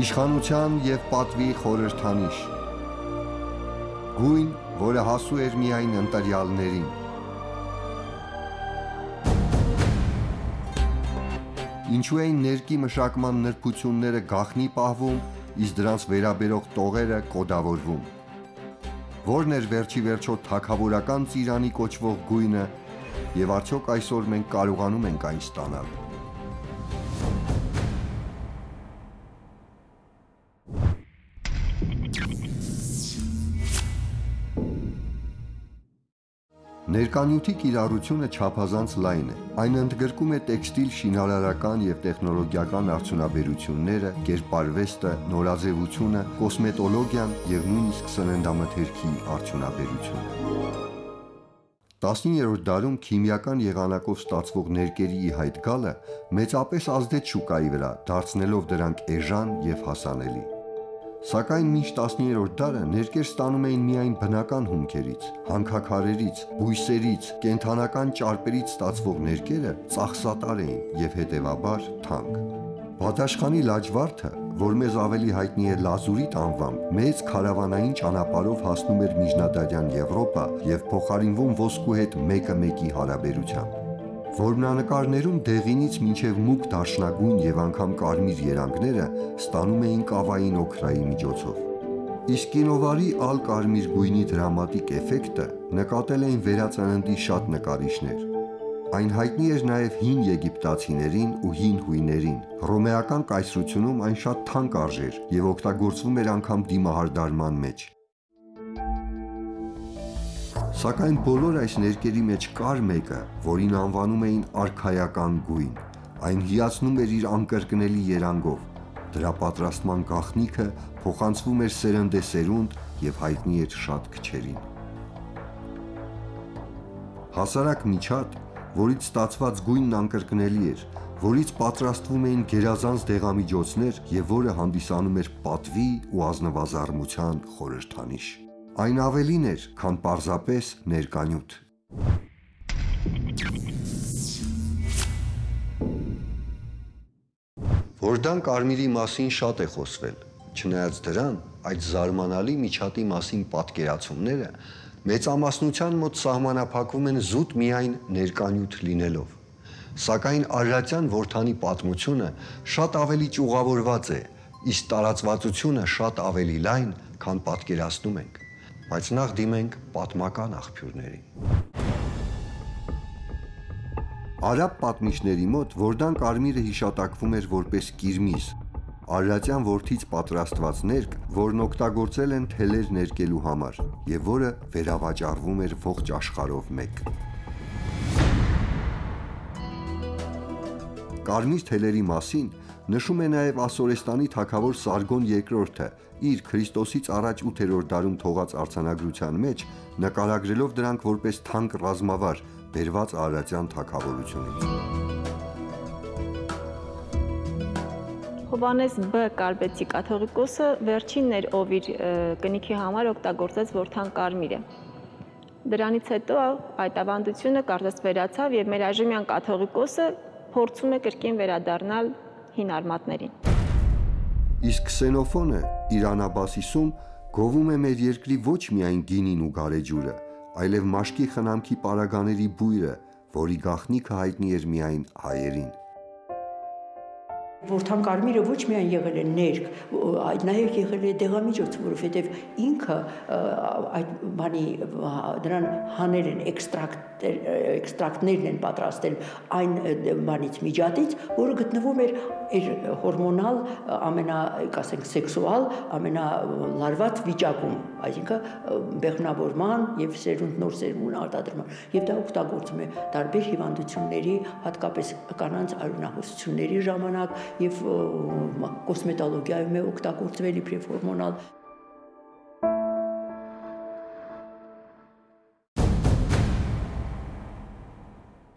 Իշխանության և պատվի խորհրդանիշ, գույն, որը հասու էր միայն ընտրյալներին։ Ինչու էին ներկի մշակման նրբությունները գաղտնի պահվում, իսկ դրանց վերաբերող տողերը կոդավորվում։ Որն էր վերջի վերջո թագավորական ծիրանի կոչվող գույնը, և արդյոք այսօր մենք կարողանում ենք այն ստանալ։ Ներկանյութի կիրառությունը չափազանց լայն է։ Այն ընդգրկում է տեքստիլ, շինարարական և տեխնոլոգիական արդյունաբերությունները, կերպարվեստը, նորաձևությունը, կոսմետոլոգիան և նույնիսկ սննդամթերքի արդյունաբերությունը։ 19-րդ դարում քիմիական եղանակով ստացվող ներկերի ի հայտ գալը մեծապես ազդեց շուկայի վրա, դարձնելով դրանք էժան և հասանելի։ Սակայն մինչ 19-րդ դարը ներկեր ստանում էին միայն բնական հումքերից, հանքաքարերից, բույսերից, կենդանական ճարպերից ստացվող ներկերը ծախսատար էին և հետևաբար թանկ։ Բադաշխանի լաջվարդը, որ մեզ ավելի հայտնի է լազուրիտ անվամբ, մեծ քարավանային ճանապարհով հասնում էր միջնադարյան Եվրոպա և փոխարինվում ոսկու հետ 1:1 հարաբերությամբ։ Որմնանկարներում դեղինից մինչև մուգ դարչնագույն և անգամ կարմիր երանգները ստանում էին կավային օքրայի միջոցով։ Իսկ կինովարի ալ-կարմիր գույնի դրամատիկ էֆեկտը նկատել էին վերածննդի շատ նկարիչներ։ Այն հայտնի էր նաև հին եգիպտացիներին ու հին հույներին։ Հռոմեական կայսրությունում այն շատ թանկ արժեր և օգտագործվում էր անգամ դիմահարդարման մեջ։ Սակայն բոլոր այս ներկերի մեջ կար մեկը, որին անվանում էին արքայական գույն։ Այն հիացնում էր իր անկրկնելի երանգով։ Դրա պատրաստման գաղտնիքը փոխանցվում էր սերնդեսերունդ և հայտնի էր շատ քչերին։ Հասարակ միջատ, որից ստացված գույնն անկրկնելի էր, որից պատրաստվում էին գերազանց դեղամիջոցներ և որը հանդիսանում էր պատվի ու ազնվազարդության խորհրդանիշ։ Այն ավելին էր, քան պարզապես ներկանյութ։ Որդան կարմիրի մասին շատ է խոսվել, չնայած դրան, այդ զարմանալի միջատի մասին պատկերացումները մեծամասնության մոտ սահմանափակվում են զուտ միայն ներկանյութ լինելով։ Սակայն արարատյան որդանի պատմությունը շատ ավելի ճյուղավորված է, իսկ տարածվածությունը շատ ավելի լայն, քան պատկերացնում ենք։ Բայց նախ դիմենք պատմական աղբյուրներին։ Արաբ պատմիչների մոտ որդան կարմիրը հիշատակվում էր որպես կիրմիզ, արարատյան որդից պատրաստված ներկ, որն օգտագործել են թելեր ներկելու համար և որը վերավաճառվում էր ողջ աշխարհով մեկ։ Կարմիր թելերի մասին նշում է նաև Ասորեստանի թագավոր Սարգոն II-ը իր Քրիստոսից առաջ 8-րդ դարում թողած արձանագրության մեջ, նկարագրելով դրանք որպես թանկ ռազմավար, բերված արարատյան թագավորությունից։ Հովհաննես B. Կարպեցի կաթողիկոսը վերջինն էր, ով իր կնիքի համար օգտագործեց որդան կարմիրը։ Դրանից հետո այդ ավանդությունը կարծես վերացավ և մեր այժմյան կաթողիկոսը փորձում է կրկին վերադառնալ հին արմատներին։ Իսկ Քսենոֆոնը իր Անաբասիսում գովում է մեր երկրի ոչ միայն գինին ու գարեջուրը, այլև մաշկի խնամքի պարագաների բույրը, որի գաղտնիքը հայտնի էր միայն հայերին։ Որդան կարմիրը ոչ միայն եղել է ներկ, այլ նաև եղել է դեղամիջոց, որովհետև ինքը այդ բանի դրան հանել են էքստրակտներն են պատրաստել այն բանից միջատից, որը գտնվում էր հորմոնալ, կասենք սեքսուալ, ամենալարված վիճակում, այսինքն բեղմնավորման և նոր սերունդ արտադրման, և դա օգտագործում է տարբեր հիվանդությունների, հատկապես կանանց արյունահոսությունների ժամանակ և կոսմետոլոգիայում է օգտագործվել իբրև հորմոնալ։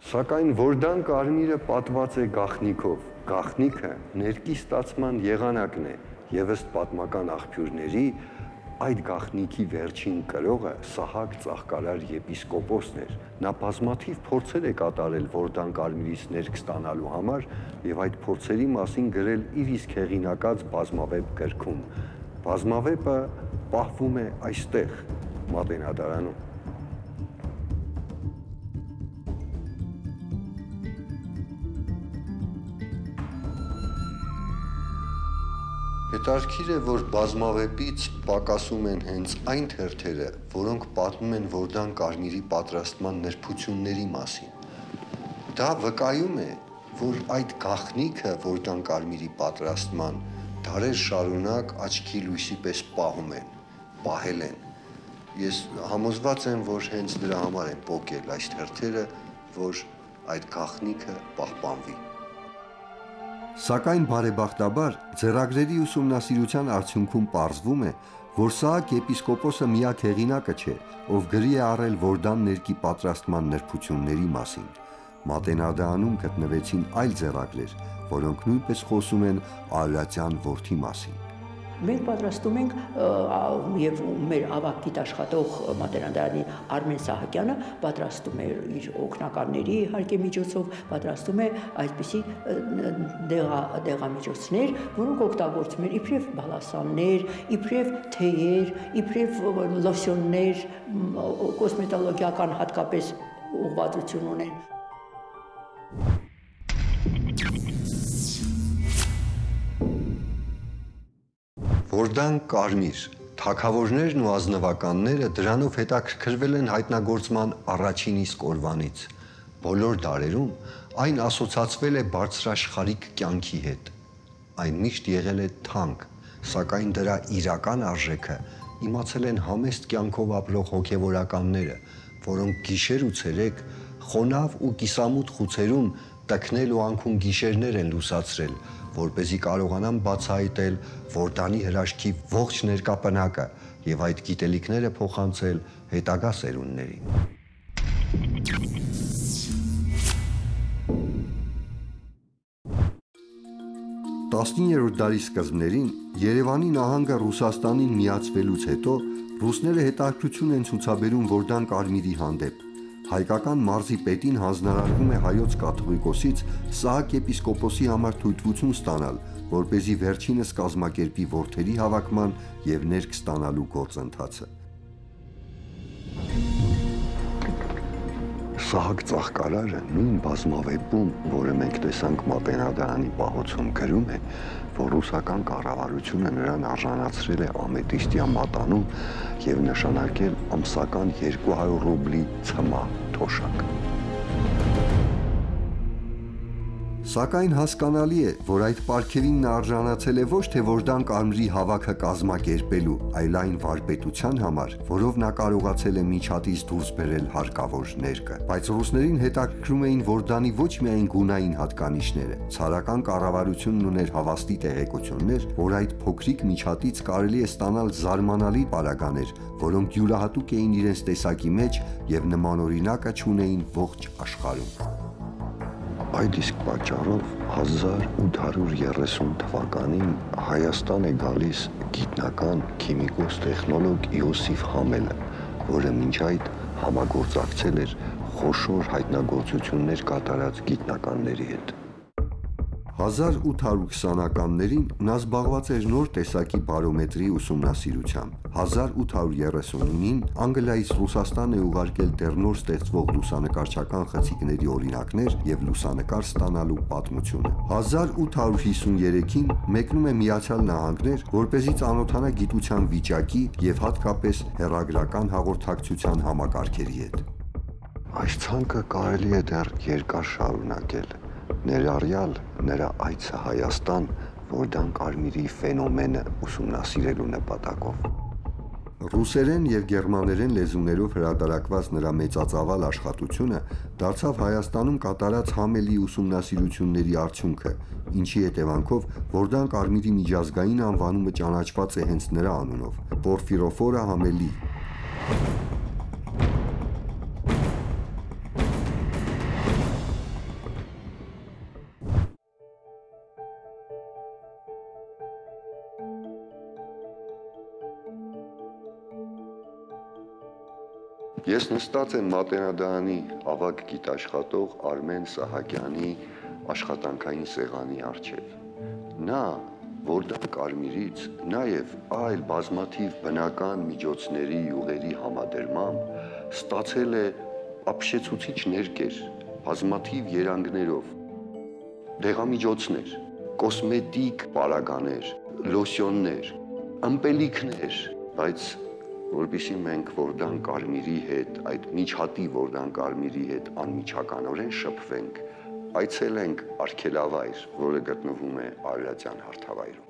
Սակայն որդան կարմիրը պատված է գաղտնիքով։ Գաղտնիքը ներկի ստացման եղանակն է և ըստ պատմական աղբյուրների Այդ գաղտնիքի վերջին կրողը Սահակ Ծաղկարար եպիսկոպոսն էր։ Նա բազմաթիվ փորձեր է կատարել Վորդան Կարմիրից ներք ստանալու համար եւ այդ փորձերի մասին գրել իր իսկ հեղինակած բազմավեպ գրքում։ Բազմավեպը պահվում է այստեղ, Մատենադարանում։ Հետաքրքիր է, որ բազմավեպից պակասում են հենց այն թերթերը, որոնք պատմում են Վորդան Կարմիրի պատրաստման նրբությունների մասին։ Դա վկայում է, որ այդ գաղտնիքը Վորդան Կարմիրի պատրաստման դարեր շարունակ աչքի լույսի պես պահել են։ Ես համոզված եմ, որ հենց դրա համար են պոկել այս թերթերը, որ այդ գաղտնիքը պահպանվի։ Սակայն բարեբախտաբար ձեռագրերի ուսումնասիրության արդյունքում պարզվում է, որ Սահակ եպիսկոպոսը միակ հեղինակը չէ, ով գրի է առել Վորդան ներկի պատրաստման նրբությունների մասին։ Մատենադարանում գտնվեցին այլ ձեռագրեր, որոնք նույնպես խոսում են Արարատյան որդի մասին։ Մենք պատրաստում ենք եւ մեր ավագ գիտաշխատող Մատենադարանի Արմեն Սահակյանը պատրաստում է իր օգնականների իհարկե միջոցով պատրաստում է այսպիսի դեղամիջոցներ, որոնք օգտագործում են իբրև բալասաններ, իբրև թեյեր, իբրև լոսյոններ, կոսմետոլոգիական հատկապես ուղղվածություն ունեն։ Վորդան Կարմիր, թագավորներն ու ազնվականները դրանով հետաքրքրվել են հայտնագործման առաջին իսկ օրվանից։ Բոլոր դարերում այն ասոցացվել է բարձրաշխարհիկ կյանքի հետ։ Այն միշտ եղել է թանկ, սակայն դրա իրական արժեքը իմացել են համեստ կյանքով ապրող հոգևորականները, որոնք գիշեր ու ցերեկ խոնավ ու կիսամութ խուցերում տքնել ու անքուն գիշերներ են լուսացրել, որպեսզի կարողանան բացահայտել Վորդանի հրաշքի ողջ ներկապնակը եւ այդ գիտելիքները փոխանցել հետագա սերունդներին։ 19-րդ դարի սկզբներին Երևանի նահանգը Ռուսաստանին միացվելուց հետո ռուսները հետաքրքրություն են ցուցաբերում Վորդան Կարմիրի հանդեպ։ Հայկական մարզի պետին հանձնարարվում է հայոց կաթողիկոսից Սահակ եպիսկոպոսի համար թույլտվություն ստանալ, որպեսզի վերջինս կազմակերպի որդերի հավաքման եւ ներք ստանալու գործընթացը։ Սահակ Ծաղկարարը նույն բազմավեպում, որը մենք տեսանք Մատենադարանի պահոցում, գրում է, որ ռուսական կառավարությունը նրան արժանացրել է ամետիստյա մատանու եւ նշանակել ամսական 200 ռուբլի ցմահ թոշակ։ Սակայն հասկանալի է, որ այդ պարգևին նա արժանացել է ոչ թե Վորդան Կարմիրի հավաքը կազմակերպելու, այլ այն վարպետության համար, որով նա կարողացել է միջատից դուրս բերել հարկավոր ներկը։ Բայց ռուսներին հետաքրքրում էին Վորդանի ոչ միայն գունային հատկանիշները, ցարական կառավարությունն ուներ հավաստի տեղեկություններ, որ այդ փոքրիկ միջատից կարելի է ստանալ զարմանալի պարագաներ, որոնք յուրահատուկ էին իրենց տեսակի մեջ եւ նմանօրինակը չունեին ողջ աշխարհում։ Այդ իսկ պատճառով 1830 թվականին Հայաստան է գալիս գիտնական քիմիկոս տեխնոլոգ Իոսիֆ Համելը, որը մինչ այդ համագործակցել էր խոշոր հայտնագործություններ կատարած գիտնականների հետ։ 1820-ականներին նա զբաղված էր նոր տեսակի բարոմետրի ուսումնասիրությամբ։ 1839-ին Անգլիայից Ռուսաստան է ուղարկել դեռ նոր ստեղծվող լուսանկարչական խցիկների օրինակներ եւ լուսանկար ստանալու պատմությունը։ 1853-ին մեկնում է Միացյալ Նահանգներ, որպեսզի ծանոթանա գիտության վիճակի եւ հատկապես հեռագրական հաղորդակցության համակարգերի հետ։ Այս ցանկը կարելի է դեռ երկար շարունակել, ներառյալ նրա այցը Հայաստան Վորդան Կարմիրի ֆենոմենը ուսումնասիրելու նպատակով։ Ռուսերեն եւ գերմաներեն լեզուներով հրատարակված նրա մեծածավալ աշխատությունը դարձավ Հայաստանում կատարած Համելի ուսումնասիրությունների արդյունքը, ինչի հետևանքով Վորդան Կարմիրի միջազգային անվանումը ճանաչված է հենց նրա անունով՝ Պորֆիրոֆորը Համելի։ Ես նստած եմ Մատենադարանի ավագ գիտաշխատող Արմեն Սահակյանի աշխատանքային սեղանի առջև։ Նա, Որդան Կարմիրից, նաև այլ բազմաթիվ բնական միջոցների յուղերի համադրմամբ ստացել է ապշեցուցիչ ներկեր, բազմաթիվ երանգներով, դեղամիջոցներ, կոսմետիկ պարագաներ, լոսյոններ, ըմպելիքներ, բայց որպեսզի մենք Որդան Կարմիրի հետ, այդ միջատի Որդան Կարմիրի հետ անմիջականորեն շփվենք, այցելենք արգելավայր, որը գտնվում է Արարատյան հարթավայրում։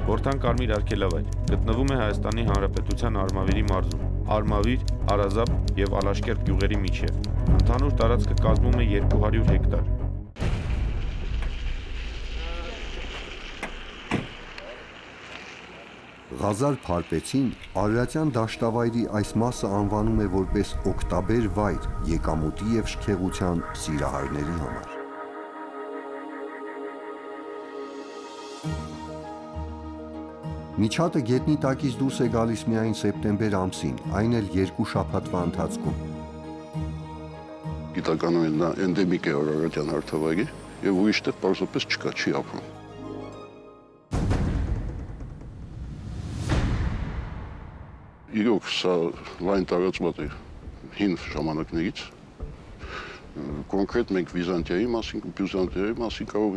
Որդան Կարմիր արգելավայր գտնվում է Հայաստանի Հանրապետության Արմավիրի մարզում, Արմավիր, Արազապ և Ալաշկերտ գյուղերի միջև։ Ընդհանուր տարածքը կազմում է 200 հեկտար։ Ղազար Փարպեցին Արարատյան դաշտավայրի այս մասը անվանում է որպես օգտաբեր վայր եկամուտի և շքեղության սիրահարների համար։ Միջատը գետնի տակից դուրս է գալիս միայն սեպտեմբեր ամսին, այն էլ 2 շաբաթվա ընթացքում։ Գիտականորեն նա էնդեմիկ է Արարատյան հարթավայրի և ուրիշտեղ պարզապես չկա, չի ապրում։ Իրոք սա լայն տարածված է հին ժամանակներից։ Կոնկրետ մենք Վիզանտիայի մասին կարող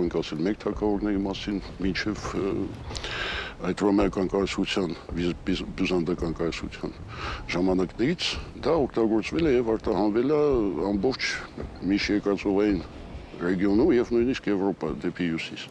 ենք ասել մեկ թագավորների մասին, մինչև այդ ռոմեական կայսրության, բյուզանդական կայսրության ժամանակներից դա օգտագործվել է և արտահանվել է ամբողջ միջերկրածովային ռեգիոնում և նույնիսկ Եվրոպա դեպի հյուսիս։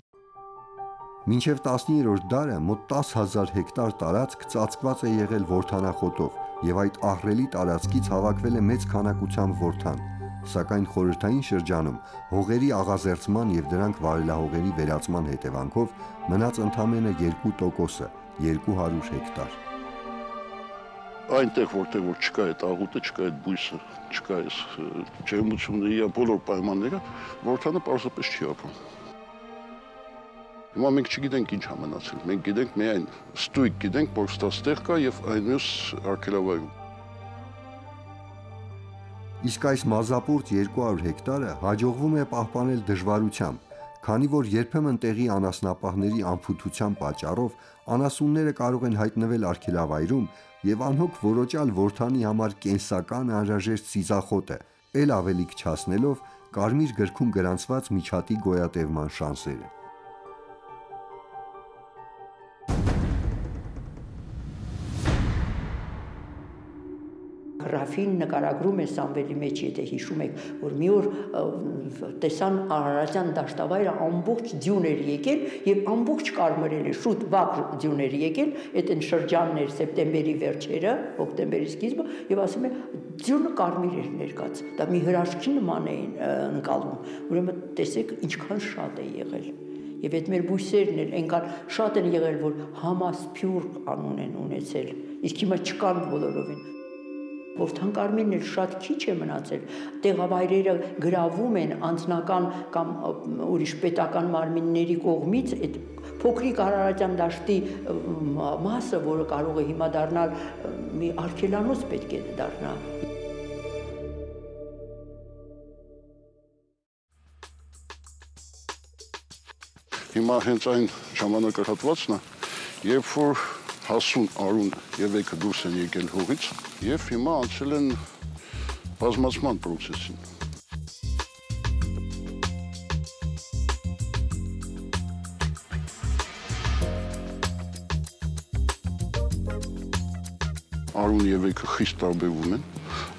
Մինչև 19-րդ դարը մոտ 10,000 հեկտար տարածք ծածկված է եղել որդանախոտով և այդ ահռելի տարածքից հավաքվել է մեծ քանակությամբ որդան, սակայն խորհրդային շրջանում հողերի աղազերծման և դրանք վարելահողերի վերածման հետևանքով մնաց ընդամենը 2%-ը, 200 հեկտար։ Այնտեղ, որտեղ որ չկա այդ աղուտը, չկա այդ բույսը, չկա այս ջերմությունների բոլոր պայմանները, որդանը պարզապես չի ապրում։ Հիմա մենք չգիտենք ինչ է մնացել, մենք գիտենք միայն ստույգ գիտենք, որ ստեղ կա և այն մյուս արգելավայրում։ Իսկ այս մազապուրտ 200 հեկտարը հաջողվում է պահպանել դժվարությամբ, քանի որ երբեմն տեղի անասնապահների անփութության պատճառով անասունները կարող են հայտնվել արգելավայրում և անհոգ որոճալ որդանի համար կենսական անհրաժեշտ ծիծաղոտը, էլ ավելի քչացնելով Կարմիր գրքում գրանցված միջատի գոյատևման շանսերը։ Ռաֆին նկարագրում է Սամվելի մեջ, եթե հիշում եք, որ մի օր տեսան Արարատյան դաշտավայրը ամբողջ ձյուն էր եկել և ամբողջ կարմրել էր, շուտ վաղ ձյուն էր եկել, այդ են շրջաններ սեպտեմբերի վերջերը, հոկտեմբերի սկիզբը, և ասում է ձյունը կարմիր էր ներկած, դա մի հրաշքի նման էին ընկալում, ուրեմն տեսեք ինչքան շատ է եղել։ Եվ այդ մեր բույսերն էլ այնքան շատ են եղել, որ համասփյուռ անուն են ունեցել, իսկ հիմա չկան բոլորովին։ Որդան Կարմիրն էլ շատ քիչ է մնացել, տեղավայրերը գրավում են անձնական կամ ուրիշ պետական մարմինների կողմից, այդ փոքրիկ Արարատյան դաշտի մասը, որը կարող է հիմա դառնալ մի արգելանոց պետք է դառնա։ Հիմա հենց այն ժամանակահատվածն է, երբ որ Հասուն, Արուն և Էգը դուրս են եկել հողից և հիմա անցել են բազմացման պրոցեսին։ Արուն և Էգը խիստ տարբերվում են։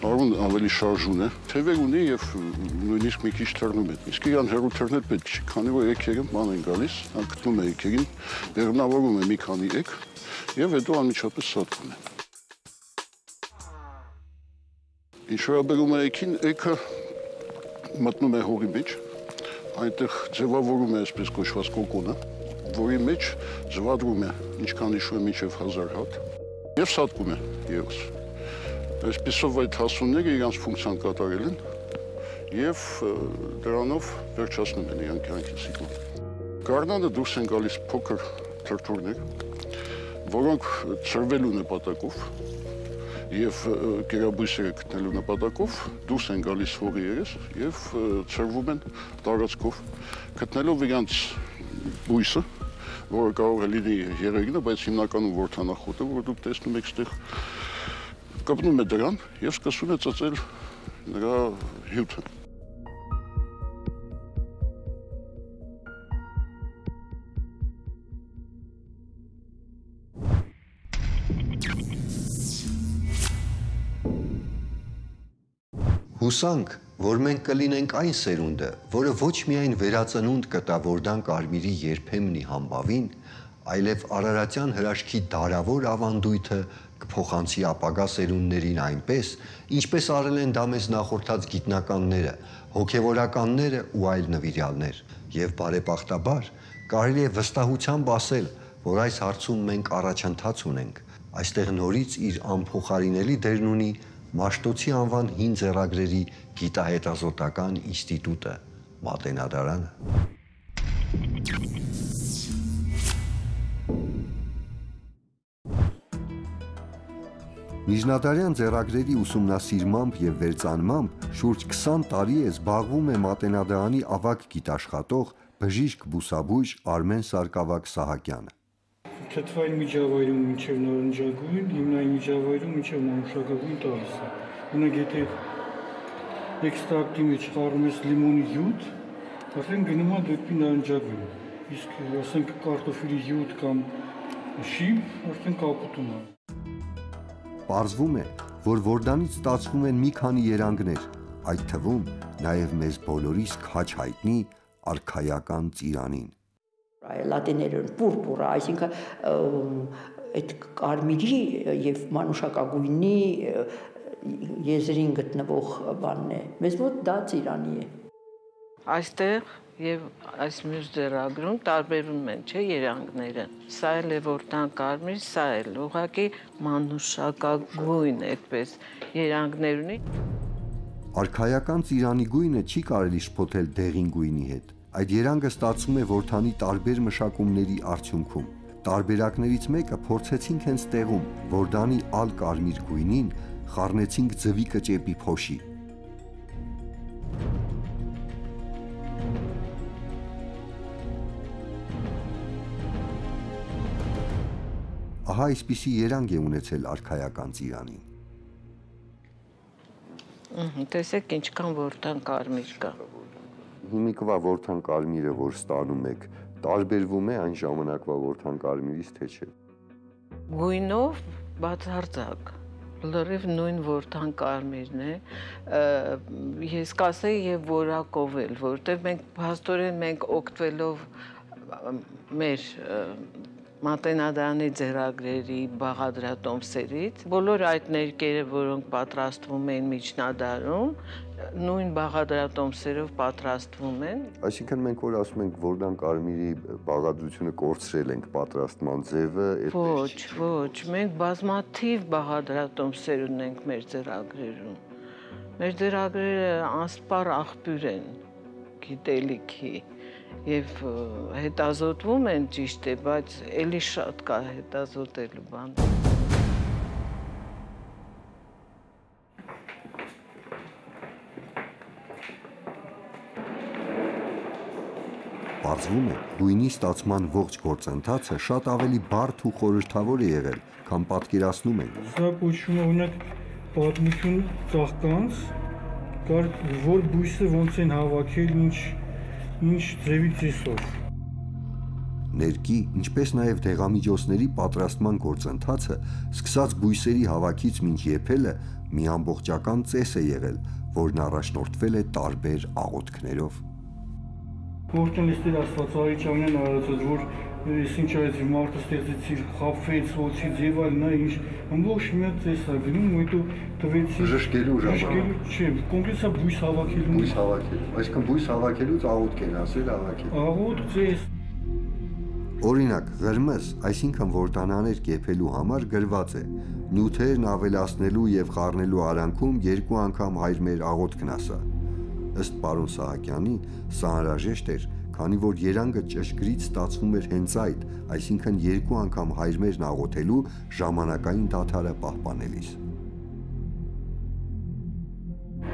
Արուն ավելի շարժուն է, թևեր ունի և նույնիսկ մի քիչ թռնում է։ Իսկ իրան հեռու թռնել պետք չի, քանի որ էգերը ման են գալիս, նա գտնում է էգերին, բեղմնավորում է մի քանի էգ և հետո անմիջապես սատկում է։ Ինչ վերաբերում է էգին, էգը մտնում է հողի մեջ, այնտեղ ձևավորում է այսպես կոչված կոկոնը, որի մեջ ձվադրում է ինչքան հիշում եմ մինչև 1000 հատ եւ սատկում է եւս։ Այսպեսով այդ հասունները իրենց ֆունկցիան կատարել են եւ դրանով վերջացնում են իրենց կյանքի ցիկլը։ Գարնանը դուրս են գալիս փոքր թրթուրներ, որոնք ծրվելու նպատակով եւ կերաբույսերը գտնելու նպատակով դուրս են գալիս հողի երես եւ ծրվում են տարածքով, գտնելով իրենց բույսը, որը կարող է լինի երեգինը, բայց հիմնականում որդանախոտը, որ դուք տեսնում եք այստեղ, կպնում է դրան եւ սկսում է ծծել նրա հյութը։ Հուսանք, որ մենք կլինենք այն սերունդը, որը ոչ միայն վերածնունդ կտա Որդան Կարմիրի երբեմնի համբավին, այլև Արարատյան հրաշքի դարավոր ավանդույթը կփոխանցի ապագա սերունդներին այնպես, ինչպես արել են դա մեզ նախորդած գիտնականները, հոգևորականները ու այլ նվիրյալներ։ Եվ բարեպախտաբար կարելի է վստահությամբ ասել, որ այս հարցում մենք առաջընթաց ունենք։ Այստեղ նորից իր անփոխարինելի դերն ունի Մաշտոցի անվան հին ձեռագրերի գիտահետազոտական ինստիտուտը, Մատենադարանը։ Միջնադարյան ձեռագրերի ուսումնասիրմամբ եւ վերծանմամբ շուրջ 20 տարի է զբաղվում է Մատենադարանի ավագ գիտաշխատող բժիշկ բուսաբույժ Արմեն Սարգսակ Սահակյանը։ Թթվային միջավայրում մինչև նարնջագույն, հիմնային միջավայրում մինչև մանուշակագույն տալիս է։ Ունեք եթե էքստրակտի մեջ խառնում ես լիմոնի հյութ, արդեն գնում է դեպի նարնջագույն։ Իսկ ասենք կարտոֆիլի հյութ կամ շիբ, արդեն կապուտում է։ Պարզվում է, որ Որդանից ստացվում են մի քանի երանգներ, այդ թվում նաև մեզ բոլորիս քաջ հայտնի արքայական ծիրանին։ Լատիներեն պուրպուրա, այսինքն այդ կարմիրի եւ մանուշակագույնի եզրին գտնվող բանն է։ Մեզ մոտ դա ծիրանի է։ Այստեղ եւ այս մյուս ձեռագրում տարբերում են, չէ, երանգները։ Սա էլ է Որդան Կարմիր, սա էլ ուղղակի մանուշակագույն այդպես երանգներ ունի։ Արքայական ծիրանի գույնը չի կարելի շփոթել դեղին գույնի հետ։ Այդ երանգը ստացվում է Որդանի տարբեր մշակումների արդյունքում։ Տարբերակներից մեկը փորձեցինք հենց տեղում, Որդանի ալ կարմիր գույնին խառնեցինք ձվի կճեպի փոշի։ Ահա այսպիսի երանգ է ունեցել արքայական ծիրանին։ Տեսեք ինչքան Որդան Կարմիր կա։ Հիմիկվա Որդան Կարմիրը, որ ստանում եք, տարբերվում է այն ժամանակվա Որդան Կարմիրից, թե չէ։ Գույնով բացարձակ, լրիվ նույն Որդան Կարմիրն է, ես կասեի եւ որակով էլ, որտեղ մենք փաստորեն մենք օգտվելով մեր Մատենադարանի ձեռագրերի բաղադրատոմսերից, բոլոր այդ ներկերը, որոնք պատրաստվում են միջնադարում, նույն բաղադրատոմսերով պատրաստվում են։ Այսինքն մենք որ ասում ենք Որդան Կարմիրի բաղադրությունը կորցրել ենք պատրաստման ձևը, Ոչ, մենք բազմաթիվ բաղադրատոմսեր ունենք մեր ձեռագրերում։ Մեր ձեռագրերը անսպառ աղբյուր են գիտելիքի եւ հետազոտվում են, ճիշտ է, բայց էլի շատ կա հետազոտելու բան։ Պարզվում է, գույնի ստացման ողջ գործընթացը շատ ավելի բարդ ու խորհրդավոր է եղել, քան պատկերացնում ենք։ Սա կոչվում է օրինակ պատմություն ծաղկանց, կար որ բույսը ոնց են հավաքել, ինչ ձևից էսով։ Ներկի, ինչպես նաև դեղամիջոցների պատրաստման գործընթացը, սկսած բույսերի հավաքից մինչ եփելը մի ամբողջական ծես է եղել, որն առաջնորդվել է տարբեր աղոթքներով։ Որտեղ էստեր Աստված Արիչյանն արածած, որ ինչ այս մարդը ստեղծեցի, խափվեց, ոցից եւ այլն, նա ինչ ամբողջ մի հատ էս է գնում, հետո տվեցի Ժշկելու ժամանակ։ չէ, կոնկրետ բույս հավաքելու։ Բույս հավաքելու։ Այսինքն բույս հավաքելուց աղոթք են ասել հավաքել։ Աղոթք ձեզ։ Օրինակ, ղրմըզ, այսինքն որտանաներ կեփելու համար գրված է. նյութերն ավելացնելու եւ խառնելու արանքում 2 անգամ հայր մեր աղոթքն ասա։ Ըստ պարոն Սահակյանի, սա անհրաժեշտ էր, քանի որ երանգը ճշգրիտ ստացվում էր հենց այդ, այսինքն 2 անգամ հայր մերն աղոթելու ժամանակային դադարը պահպանելիս։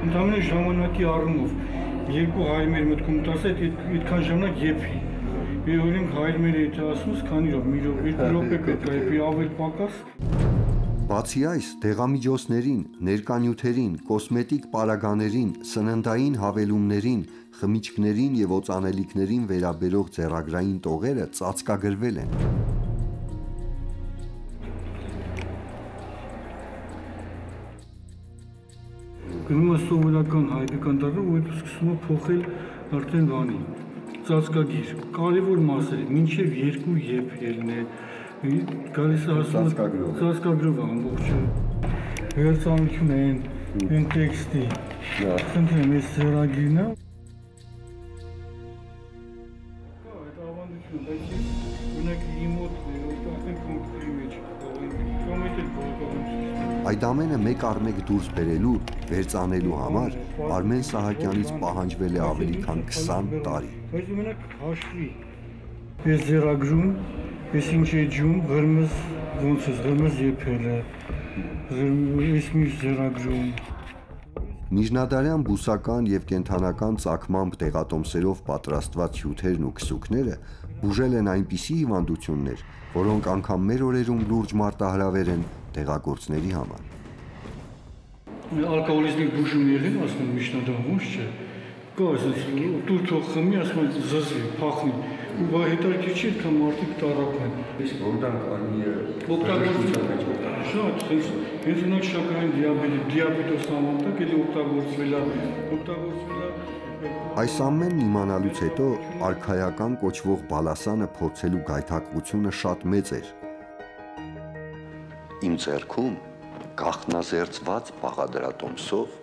Ընդհանրապես ժամանակի առումով 2 հայր մեր մտքում տասը այդքան ժամանակ եփի։ Եվ օրենք հայր մերը եթե ասում ես, քանի րոպե, 2 րոպե պետք է եփի, ավել պակաս։ Բացի այս, դեղամիջոցներին, ներկանյութերին, կոսմետիկ պարագաներին, սննդային հավելումներին, խմիչքներին եւ օծանելիքներին վերաբերող ձեռագրային տողերը ծածկագրվել են։ Գնում է սովորական հայկական տարը, ու հետո սկսում է փոխել արդեն բանի, ծածկագիր, կարևոր մասերը, մինչև 2 եփելն է, գալիս է հասնում ծածկագրով ամբողջը, վերցանություն են տեքստի, խնդրեմ ես ձեռագիրն է, այդ ավանդություն, բայց մենակ իմ մոտ արդեն կոմպյուտերի մեջ Այդ ամենը մեկ առ մեկ դուրս բերելու, վերծանելու համար Արմեն Սահակյանից պահանջվել է ավելի քան 20 տարի։ Բայց մենակ հաշվի, ես ձեռագրում, ես ինչ էջում, ղրմыз, ոնց ես, ղրմыз եփելը, ես միշտ ձեռագրում։ Միջնադարյան բուսական եւ կենթանական ծագմամբ տեղատոմսերով պատրաստված հյութերն ու քսուկները բուժել են այնպիսի հիվանդություններ, որոնք անգամ մեր օրերում լուրջ մարտահրավեր են տեղագործների համար։ Ալկոհոլիզմի բուժումներին, ասում միջնադարում, ոնց չէ, կա այսպես դուր թող խմի, ասում են զզվի, փախնի, ու բա հետաքրքիր չի, այդքան մարդիկ տարապեն։ Իսկ որտեղ կարելի է օգտագործել։ Շատ, հենց ունակ շաքարային դիաբետոս համանտակ էլի օգտագործվել է։ Այս ամենն իմանալուց հետո արքայական կոչվող բալասանը փորձելու գայթակղությունը շատ մեծ էր։ Իմ ձեռքում գաղտնազերծված բաղադրատոմսով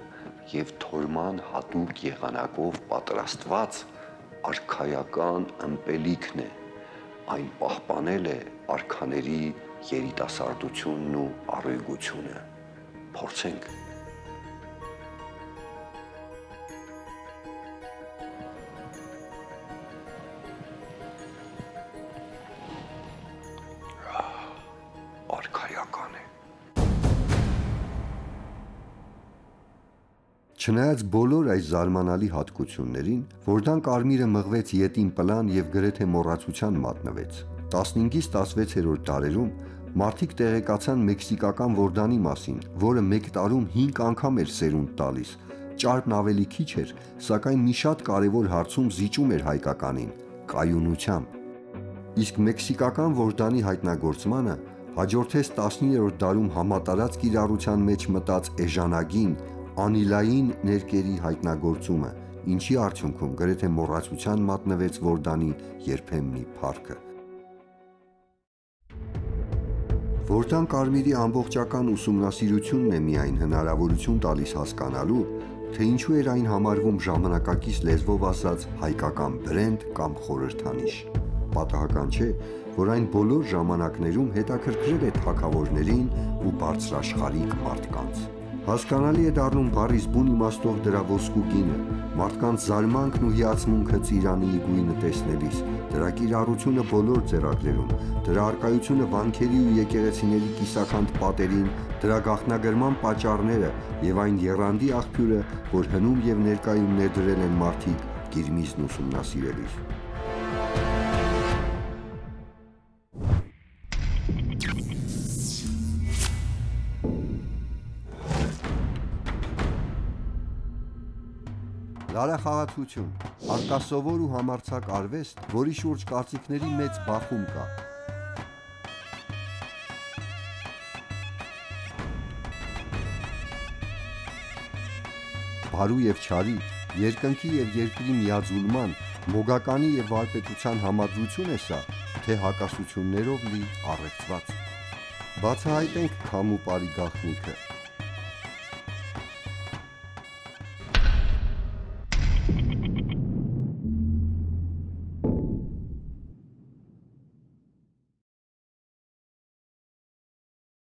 եւ թորման հատուկ եղանակով պատրաստված արքայական ըմպելիքն է, այն պահպանել է արքաների երիտասարդությունն ու առույգությունը։ Փորձենք։ Արքայական է։ Չնայած բոլոր այս զարմանալի հատկություններին, Որդան Կարմիրը մղվեց ետին պլան եւ գրեթե մոռացության մատնվեց։ 15-ից 16-րդ դարերում մարդիկ տեղեկացան մեքսիկական Որդանի մասին, որը մեկ տարում 5 անգամ էր սերունդ տալիս։ Ճարպն ավելի քիչ էր, սակայն մի շատ կարևոր հարցում զիջում էր հայկականին՝ կայունությամբ։ Իսկ մեքսիկական Որդանի հայտնագործմանը հաջորդեց 19-րդ դարում համատարած կիրառության մեջ մտած էժանագին անիլային ներկերի հայտնագործումը, ինչի արդյունքում գրեթե մոռացության մատնվեց Որդանի երբեմնի փառքը։ Որդան Կարմիրի ամբողջական ուսումնասիրությունն է միայն հնարավորություն տալիս հասկանալու, թե ինչու էր այն համարվում ժամանակակից լեզվով ասած հայկական բրենդ կամ խորհրդանիշ։ Պատահական չէ, որ այն բոլոր ժամանակներում հետաքրքրել է թագավորներին ու բարձրաշխարհիկ մարդկանց։ Հասկանալի է դառնում բառի բուն իմաստով դրա ոսկու գինը, մարդկանց զարմանքն ու հիացմունքը Ծիրանի գույնը տեսնելիս, դրա կիրառությունը բոլոր ձեռագրերում, դրա առկայությունը վանքերի ու եկեղեցիների կիսաքանդ պատերին, դրա գաղտնագրման պատճառները եւ այն եռանդի աղբյուրը, որ հնում եւ ներկայում ներդրել են մարդիկ Գիրմիզն ուսումնասիրելիս։ Լարախաղացություն, արտասովոր ու համարձակ արվեստ, որի շուրջ կարծիքների մեծ բախում կա։ Բարու եւ չարի, երկնքի եւ երկրի միաձուլման, Մոգականի եւ վարպետության համադրություն է սա, թե հակասություններով լի առեղծված։ Բացահայտենք քամու բարի գաղտնիքը։